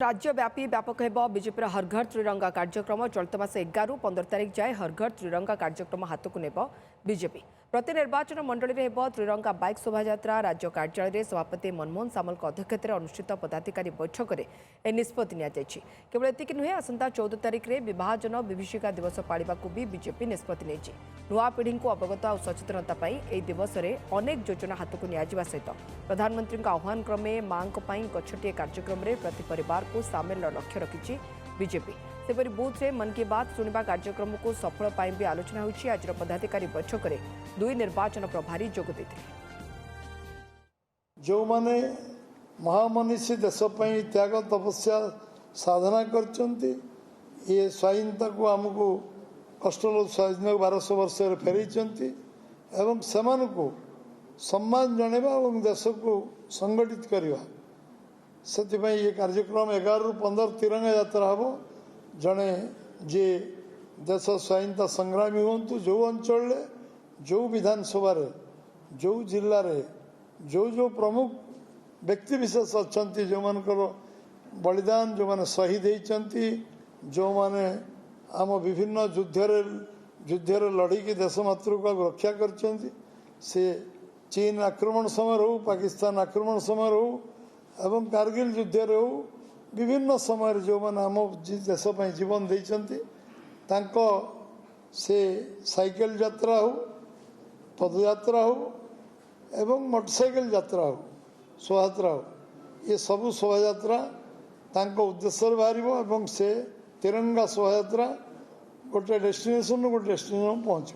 राज्यव्यापी व्यापक हेब बीजेपी हर घर त्रिरंगा कार्यक्रम चलित मास 11 ରୁ 15 तारिख जाए हर घर त्रिरंगा कार्यक्रम हाथ को नेब बीजेपी प्रति निर्वाचन मंडल में हेब त्रिरंगा बाइक शोभायात्रा राज्य कार्यालय सभापति मनमोहन सामल अध्यक्षत अनुष्ठित पदाधिकारी बैठक में यह निष्पत्ति नियाଯାଇଛି। केवल एतिक नुहे आसंता 14 तारिख में विभाजन विभीषिका दिवस पालिबा को भी बीजेपी निष्पत्ति नेछि। नुआ पीढ़ी को अवगत और सचेतनता यह दिवस में अनेक योजना हाथ को नियाजिबा सहित प्रधानमंत्री आह्वान क्रमे मां गछटिए कार्यक्रम में प्रति परिवार को सामिल लक्ष्य रखिछि बीजेपी। सेपरि बूथ में मन की बात शुणा कार्यक्रम को सफल पाई भी आलोचना होछि। आज पदाधिकारी बैठक में 2 निर्वाचन प्रभारी जोग देथिले। जो माने महामनीषी देशपाई त्याग तपस्या साधना करचंती ये स्वाधीनता को आमको कष्टल स्वाधीन 1200 वर्ष फेरई एवं सेमान को सम्मान जणेबा और देश को संगठित करवा से ये कार्यक्रम 11 ରୁ 15 तिरंगा यात्रा हम जड़े जे देश स्वाधीनता संग्रामी हूँ जो अंचल जो विधानसभा जो जिले में जो प्रमुख व्यक्ति विशेष अच्छा जो मानकर बलिदान जो माने शहीद होती जो माने आम विभिन्न युद्धरे लड़िकी देश मातृका रक्षा कर चीन आक्रमण समय हो पाकिस्तान आक्रमण समय हो एवं कारगिल युद्धरे हो विभिन्न समय जो मैंने आम देशपाई जीवन देते से साइकेल यात्रा हो पदयात्रा हो एवं मोटरसाइकेल यात्रा हो शोभायात्रा हो ये सबू शोभायात्रा उद्देश्य बाहर से तिरंगा शोभायात्रा गोटे डेस्टिनेशन पहुँच।